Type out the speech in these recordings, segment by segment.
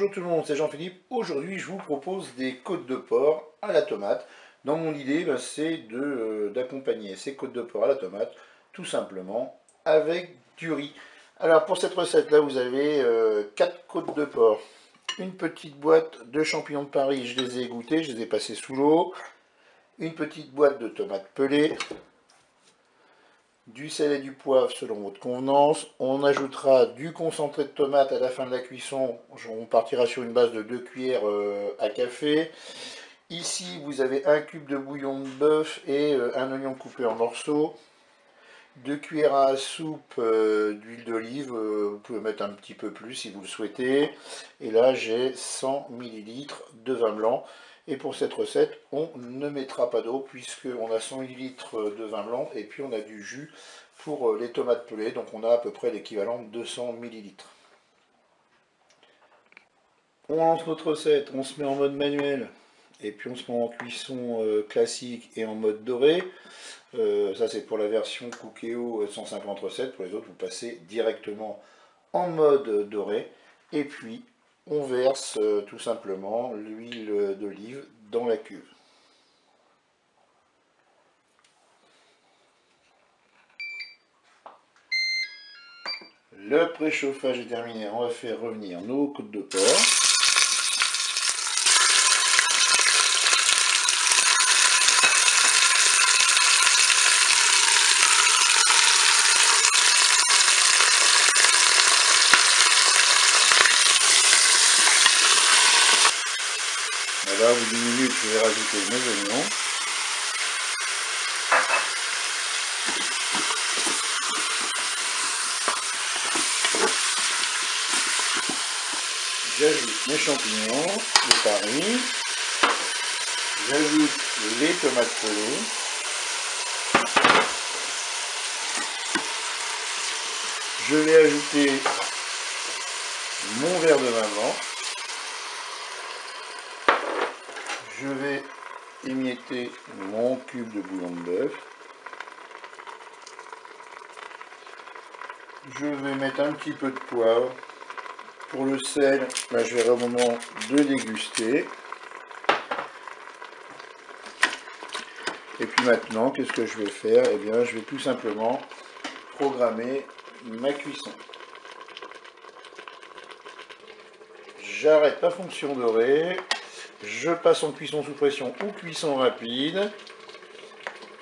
Bonjour tout le monde, c'est Jean-Philippe. Aujourd'hui, je vous propose des côtes de porc à la tomate. Dans mon idée, c'est d'accompagner ces côtes de porc à la tomate, tout simplement, avec du riz. Alors, pour cette recette-là, vous avez 4 côtes de porc, une petite boîte de champignons de Paris, je les ai égouttées, je les ai passés sous l'eau, une petite boîte de tomates pelées, du sel et du poivre selon votre convenance. On ajoutera du concentré de tomate à la fin de la cuisson. On partira sur une base de 2 cuillères à café. Ici, vous avez un cube de bouillon de bœuf et un oignon coupé en morceaux. 2 cuillères à soupe d'huile d'olive. Vous pouvez mettre un petit peu plus si vous le souhaitez. Et là, j'ai 100 ml de vin blanc. Et pour cette recette, on ne mettra pas d'eau puisqu'on a 100 ml de vin blanc et puis on a du jus pour les tomates pelées. Donc on a à peu près l'équivalent de 200 ml. On lance notre recette, on se met en mode manuel et puis on se met en cuisson classique et en mode doré. Ça c'est pour la version Cookéo 150 recettes. Pour les autres, vous passez directement en mode doré. Et puis on verse tout simplement l'huile d'olive dans la cuve. Le préchauffage est terminé, on va faire revenir nos côtes de porc. Voilà, au bout d'une minute, je vais rajouter mes oignons. J'ajoute mes champignons de Paris. J'ajoute les tomates pelées. Je vais ajouter mon verre de vin blanc. Je vais émietter mon cube de bouillon de bœuf. Je vais mettre un petit peu de poivre. Pour le sel, je verrai au moment de déguster. Et puis maintenant, qu'est-ce que je vais faire? Eh bien, je vais tout simplement programmer ma cuisson. J'arrête la fonction dorée. Je passe en cuisson sous pression ou cuisson rapide.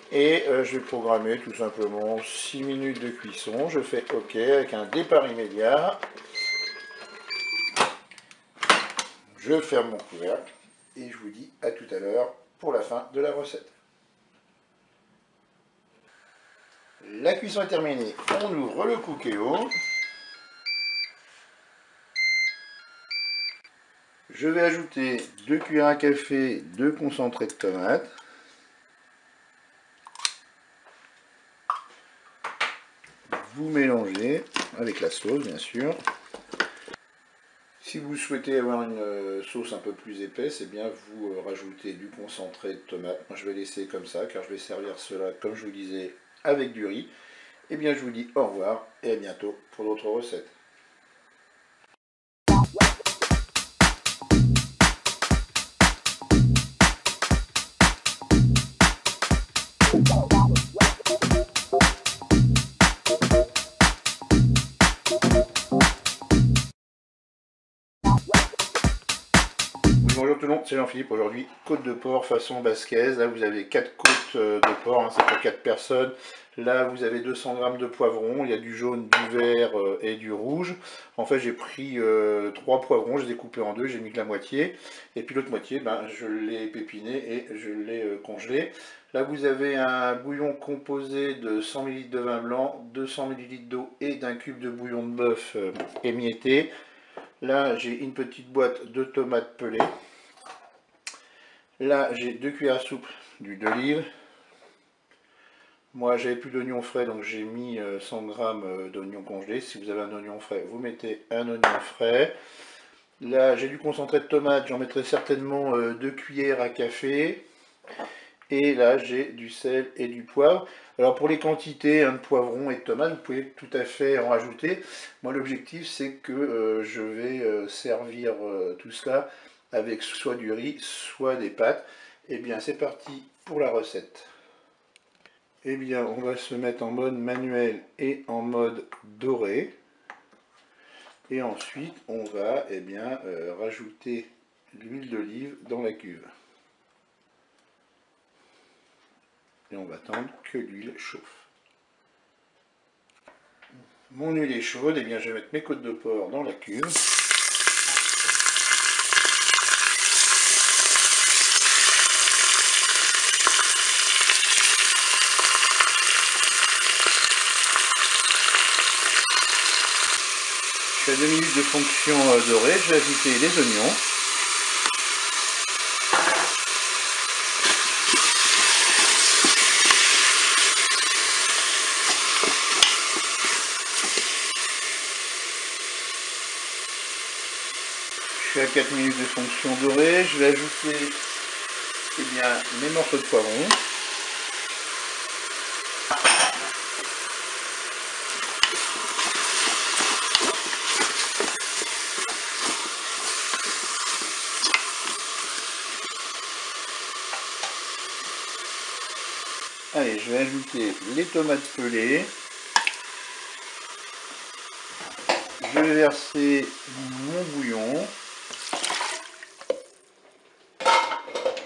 Et je vais programmer tout simplement 6 minutes de cuisson. Je fais OK avec un départ immédiat. Je ferme mon couvercle et je vous dis à tout à l'heure pour la fin de la recette. La cuisson est terminée. On ouvre le Cookéo. Je vais ajouter 2 cuillères à café de concentré de tomate. Vous mélangez avec la sauce, bien sûr. Si vous souhaitez avoir une sauce un peu plus épaisse, eh bien vous rajoutez du concentré de tomate. Moi je vais laisser comme ça car je vais servir cela, comme je vous disais, avec du riz. Eh bien je vous dis au revoir et à bientôt pour d'autres recettes. Bonjour tout le monde, c'est Jean-Philippe. Aujourd'hui, côte de porc façon basquaise. Là, vous avez 4 côtes de porc, c'est pour 4 personnes. Là, vous avez 200 g de poivrons. Il y a du jaune, du vert et du rouge. En fait, j'ai pris 3 poivrons, je les ai coupés en deux, j'ai mis que la moitié. Et puis l'autre moitié, je l'ai pépiné et je l'ai congelé. Là, vous avez un bouillon composé de 100 ml de vin blanc, 200 ml d'eau et d'un cube de bouillon de bœuf émietté. Là, j'ai une petite boîte de tomates pelées. Là, j'ai 2 cuillères à soupe d'huile d'olive. Moi, j'avais plus d'oignons frais, donc j'ai mis 100 g d'oignons congelés. Si vous avez un oignon frais, vous mettez un oignon frais. Là, j'ai du concentré de tomate. J'en mettrai certainement 2 cuillères à café. Et là, j'ai du sel et du poivre. Alors pour les quantités de poivrons et de tomates, vous pouvez tout à fait en rajouter. Moi, l'objectif, c'est que je vais servir tout cela avec soit du riz, soit des pâtes. Eh bien, c'est parti pour la recette. Eh bien, on va se mettre en mode manuel et en mode doré. Et ensuite, on va rajouter l'huile d'olive dans la cuve. Et on va attendre que l'huile chauffe. Mon huile est chaude, et bien je vais mettre mes côtes de porc dans la cuve. Je fais 2 minutes de fonction dorée, je vais ajouter les oignons. Je suis à 4 minutes de fonction dorée, je vais ajouter mes morceaux de poivron. Allez, je vais ajouter les tomates pelées. Je vais verser mon bouillon.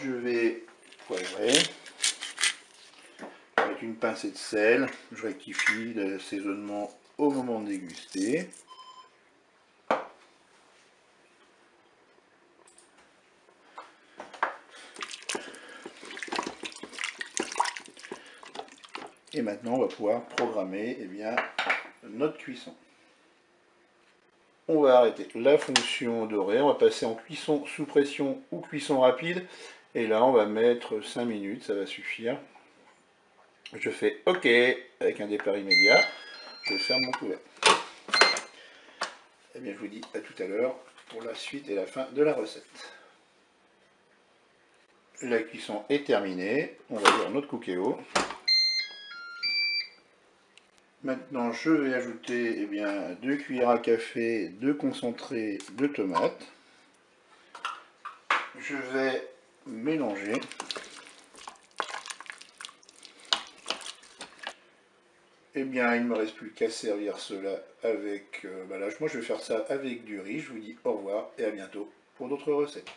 Je vais poivrer. Avec une pincée de sel. Je rectifie l'assaisonnement au moment de déguster. Et maintenant, on va pouvoir programmer notre cuisson. On va arrêter la fonction dorée, on va passer en cuisson sous pression ou cuisson rapide. Et là, on va mettre 5 minutes, ça va suffire. Je fais OK avec un départ immédiat. Je ferme mon couvert. Et bien, je vous dis à tout à l'heure pour la suite et la fin de la recette. La cuisson est terminée. On va ouvrir notre cookéo. Maintenant, je vais ajouter 2 cuillères à café de concentré de tomates. Je vais mélanger. Eh bien, il ne me reste plus qu'à servir cela avec... moi, je vais faire ça avec du riz. Je vous dis au revoir et à bientôt pour d'autres recettes.